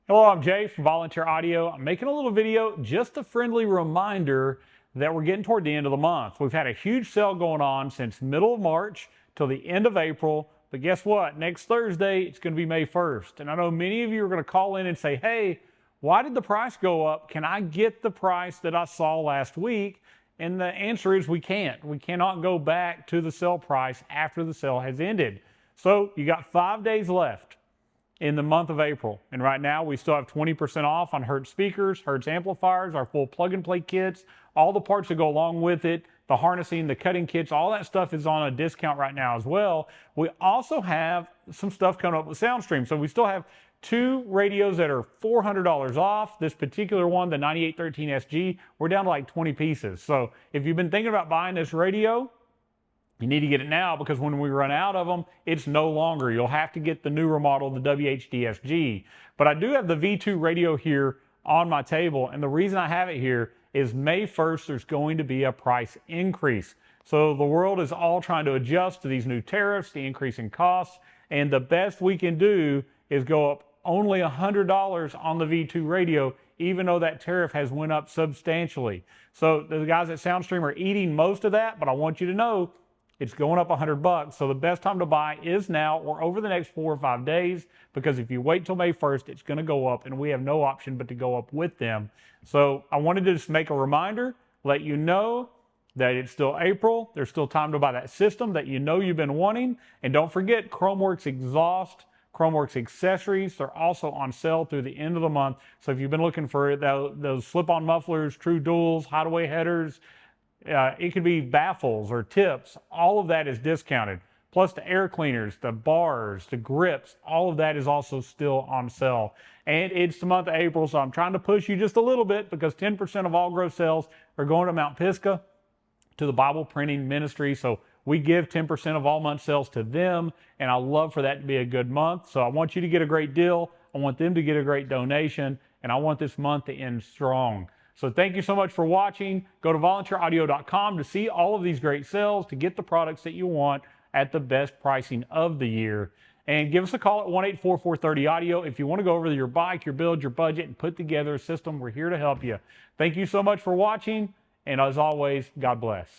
Hello, I'm Jay from Volunteer Audio. I'm making a little video, just a friendly reminder that we're getting toward the end of the month. We've had a huge sale going on since middle of March till the end of April. But guess what? Next Thursday, it's going to be May 1st. And I know many of you are going to call in and say, hey, why did the price go up? Can I get the price that I saw last week? And the answer is we can't. We cannot go back to the sale price after the sale has ended. So you got 5 days left in the month of April. And right now we still have 20% off on Hertz speakers, Hertz amplifiers, our full plug and play kits, all the parts that go along with it, the harnessing, the cutting kits, all that stuff is on a discount right now as well. We also have some stuff coming up with Soundstream. So we still have 2 radios that are $400 off. This particular one, the 9813SG, we're down to like 20 pieces. So if you've been thinking about buying this radio, you need to get it now, because when we run out of them, it's no longer. You'll have to get the newer model, the WHDSG. But I do have the V2 radio here on my table, and the reason I have it here is May 1st, there's going to be a price increase. So the world is all trying to adjust to these new tariffs, the increase in costs, and the best we can do is go up only $100 on the V2 radio, even though that tariff has went up substantially. So the guys at Soundstream are eating most of that, but I want you to know it's going up $100. So the best time to buy is now or over the next 4 or 5 days, because if you wait till May 1st, it's going to go up, and we have no option but to go up with them. So I wanted to just make a reminder, let you know that it's still April. There's still time to buy that system that you know you've been wanting. And don't forget Werks exhaust, Werks accessories. They're also on sale through the end of the month. So if you've been looking for those slip-on mufflers, true duals, hideaway headers, it could be baffles or tips. All of that is discounted. Plus the air cleaners, the bars, the grips, all of that is also still on sale. And it's the month of April, so I'm trying to push you just a little bit, because 10% of all gross sales are going to Mount Pisgah, to the Bible Printing Ministry. So we give 10% of all month sales to them, and I love for that to be a good month. So I want you to get a great deal. I want them to get a great donation, and I want this month to end strong. So thank you so much for watching. Go to volunteeraudio.com to see all of these great sales, to get the products that you want at the best pricing of the year. And give us a call at 1-844-30-AUDIO if you want to go over your bike, your build, your budget, and put together a system. We're here to help you. Thank you so much for watching. And as always, God bless.